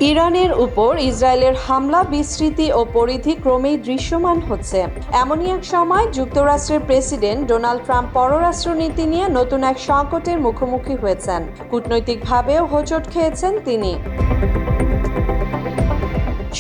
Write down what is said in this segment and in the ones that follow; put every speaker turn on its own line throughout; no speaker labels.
ইরানের উপর ইসরায়েলের হামলা বিস্তৃতি ও পরিধি ক্রমেই দৃশ্যমান হচ্ছে। এমনই এক সময় যুক্তরাষ্ট্রের প্রেসিডেন্ট ডোনাল্ড ট্রাম্প পররাষ্ট্রনীতি নিয়ে নতুন এক সংকটের মুখোমুখি হয়েছেন। কূটনৈতিকভাবেও হোঁচট খেয়েছেন তিনি।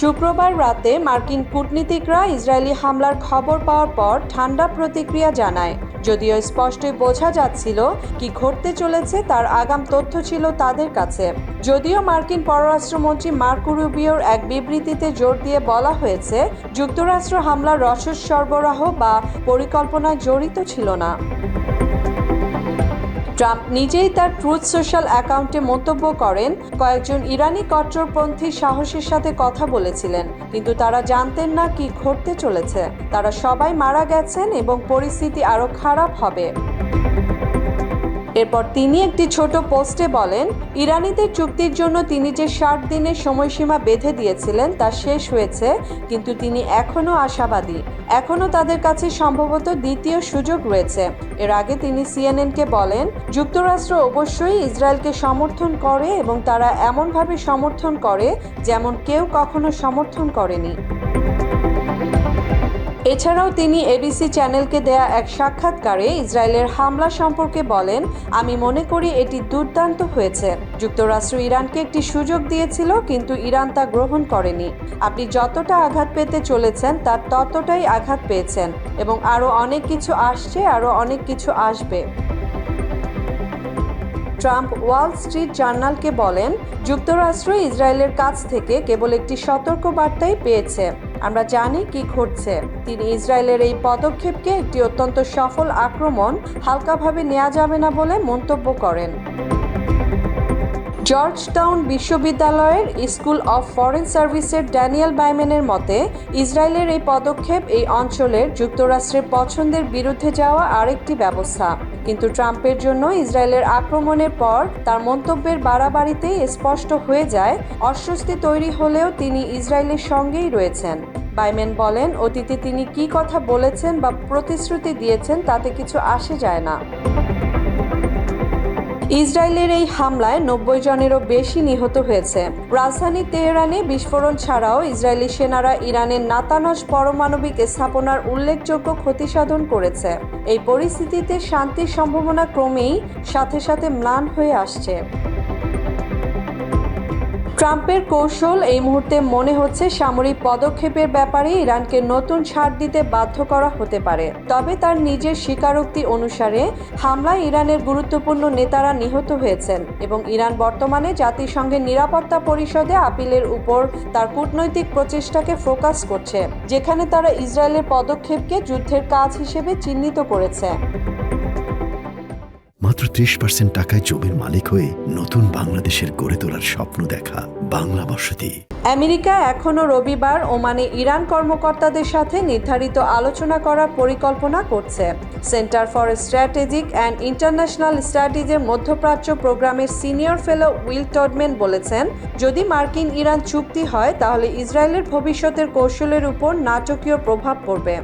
শুক্রবার রাতে মার্কিন কূটনীতিকরা ইসরায়েলি হামলার খবর পাওয়ার পর ঠান্ডা প্রতিক্রিয়া জানায়। যদিও স্পষ্টই বোঝা যাচ্ছিল কি ঘটতে চলেছে তার আগাম তথ্য ছিল তাদের কাছে। যদিও মার্কিন পররাষ্ট্রমন্ত্রী মার্কো রুবিওর এক বিবৃতিতে জোর দিয়ে বলা হয়েছে, যুক্তরাষ্ট্র হামলার রসদ সরবরাহ বা পরিকল্পনায় জড়িত ছিল না। ট্রাম্প নিজেই তার ট্রুথ সোশ্যাল অ্যাকাউন্টে মন্তব্য করেন, কয়েকজন ইরানি কট্টরপন্থী সাহসের সাথে কথা বলেছিলেন, কিন্তু তারা জানতেন না কি ঘটতে চলেছে। তারা সবাই মারা গেছেন এবং পরিস্থিতি আরও খারাপ হবে। এরপর তিনি একটি ছোট পোস্টে বলেন, ইরানিদের চুক্তির জন্য তিনি যে 60 দিনের সময়সীমা বেঁধে দিয়েছিলেন তা শেষ হয়েছে, কিন্তু তিনি এখনও আশাবাদী। এখনও তাদের কাছে সম্ভবত দ্বিতীয় সুযোগ রয়েছে। এর আগে তিনি সিএনএনকে বলেন, যুক্তরাষ্ট্র অবশ্যই ইসরায়েলকে সমর্থন করে এবং তারা এমনভাবে সমর্থন করে যেমন কেউ কখনো সমর্থন করেনি। এছাড়াও তিনি এবিসি চ্যানেলকে দেয়া এক সাক্ষাৎকারে ইসরায়েলের হামলা সম্পর্কে বলেন, আমি মনে করি এটি দুর্দান্ত হয়েছে। যুক্তরাষ্ট্র ইরানকে একটি সুযোগ দিয়েছিল, কিন্তু ইরান তা গ্রহণ করেনি। আপনি যতটা আঘাত পেতে চলেছেন তার ততটাই আঘাত পেয়েছেন এবং আরও অনেক কিছু আসছে, আরও অনেক কিছু আসবে। ট্রাম্প ওয়াল স্ট্রিট জার্নালকে বলেন, যুক্তরাষ্ট্র ইসরায়েলের কাছ থেকে কেবল একটি সতর্কবার্তাই পেয়েছে। আমরা জানি কি ঘটছে। তিনি ইসরায়েলের এই পদক্ষেপকে একটি অত্যন্ত সফল আক্রমণ, হালকাভাবে নেওয়া যাবে না বলে মন্তব্য করেন। জর্জটাউন বিশ্ববিদ্যালয়ের স্কুল অফ ফরেন সার্ভিসের ড্যানিয়েল বাইম্যানের মতে, ইসরায়েলের এই পদক্ষেপ এই অঞ্চলের যুক্তরাষ্ট্রের পছন্দের বিরুদ্ধে যাওয়া আরেকটি ব্যবস্থা। কিন্তু ট্রাম্পের জন্য ইসরায়েলের আক্রমণের পর তার মন্তব্যের বাড়াবাড়িতেই স্পষ্ট হয়ে যায়, অস্বস্তি তৈরি হলেও তিনি ইসরায়েলের সঙ্গেই রয়েছেন। বাইম্যান বলেন, অতীতে তিনি কী কথা বলেছেন বা প্রতিশ্রুতি দিয়েছেন তাতে কিছু আসে যায় না। ইসরায়েলের এই হামলায় 90 জনেরও বেশি নিহত হয়েছে। রাজধানী তেহরানে বিস্ফোরণ ছাড়াও ইসরায়েলি সেনারা ইরানের নাতানজ পারমাণবিক স্থাপনার উল্লেখযোগ্য ক্ষতিসাধন করেছে। এই পরিস্থিতিতে শান্তির সম্ভাবনা ক্রমেই সাথে সাথে ম্লান হয়ে আসছে। ট্রাম্পের কৌশল এই মুহূর্তে মনে হচ্ছে সামরিক পদক্ষেপের ব্যাপারে ইরানকে নতুন ছাড় দিতে বাধ্য করা হতে পারে। তবে তার নিজের স্বীকারোক্তি অনুসারে হামলায় ইরানের গুরুত্বপূর্ণ নেতারা নিহত হয়েছেন এবং ইরান বর্তমানে জাতিসংঘের নিরাপত্তা পরিষদে আপিলের উপর তার কূটনৈতিক প্রচেষ্টাকে ফোকাস করছে, যেখানে তারা ইসরায়েলের পদক্ষেপকে যুদ্ধের কাজ হিসেবে চিহ্নিত করেছে।
মাত্র 30% টাকায় জমির মালিক হয়ে নতুন বাংলাদেশের গড়ে তোলার স্বপ্ন দেখা বাংলা বসতি।
আমেরিকা এখনও রবিবার ওমানে ইরান কর্মকর্তাদের সাথে নির্ধারিত আলোচনা করার পরিকল্পনা করছে। Centre for strategic and international স্টাডিজের মধ্যপ্রাচ্য প্রোগ্রামের সিনিয়র ফেলো উইল টডম্যান বলেছেন, যদি মার্কিন ইরান চুক্তি হয় তাহলে ইসরায়েলের ভবিষ্যতের কৌশলের উপর নাটকীয় প্রভাব পড়বে।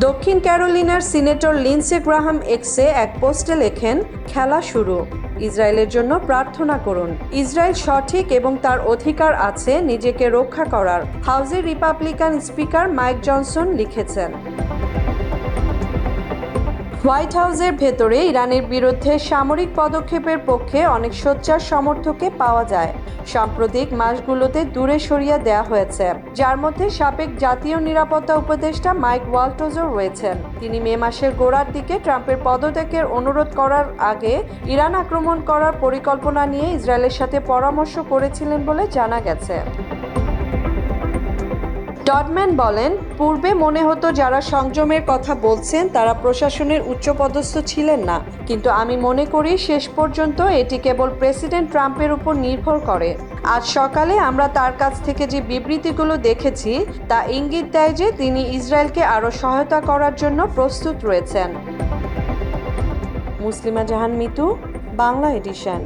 দক্ষিণ ক্যারোলিনার সিনেটর লিন্ডসে গ্রাহাম এক্সে এক পোস্টে লেখেন, খেলা শুরু, ইসরায়েলের জন্য প্রার্থনা করুন। ইসরায়েল সঠিক এবং তার অধিকার আছে নিজেকে রক্ষা করার, হাউসের রিপাবলিকান স্পিকার মাইক জনসন লিখেছেন। হোয়াইট হাউসের ভেতরে ইরানের বিরুদ্ধে সামরিক পদক্ষেপের পক্ষে অনেক সোচ্চার সমর্থককে পাওয়া যায়। সাম্প্রতিক মাসগুলোতে দূরে সরিয়ে দেওয়া হয়েছে, যার মধ্যে সাবেক জাতীয় নিরাপত্তা উপদেষ্টা মাইক ওয়ালটজও রয়েছেন। তিনি মে মাসের গোড়ার দিকে ট্রাম্পের পদত্যাগের অনুরোধ করার আগে ইরান আক্রমণ করার পরিকল্পনা নিয়ে ইসরায়েলের সাথে পরামর্শ করেছিলেন বলে জানা গেছে। টডম্যান বলেন, পূর্বে মনে হতো যারা সংযমের কথা বলছেন তারা প্রশাসনের উচ্চপদস্থ ছিলেন না, কিন্তু আমি মনে করি শেষ পর্যন্ত এটি কেবল প্রেসিডেন্ট ট্রাম্পের উপর নির্ভর করে। আজ সকালে আমরা তার কাছ থেকে যে বিবৃতিগুলো দেখেছি তা ইঙ্গিত দেয় যে তিনি ইসরায়েলকে আরও সহায়তা করার জন্য প্রস্তুত রয়েছেন। মুসলিমা জাহান মিতু, বাংলা এডিশন।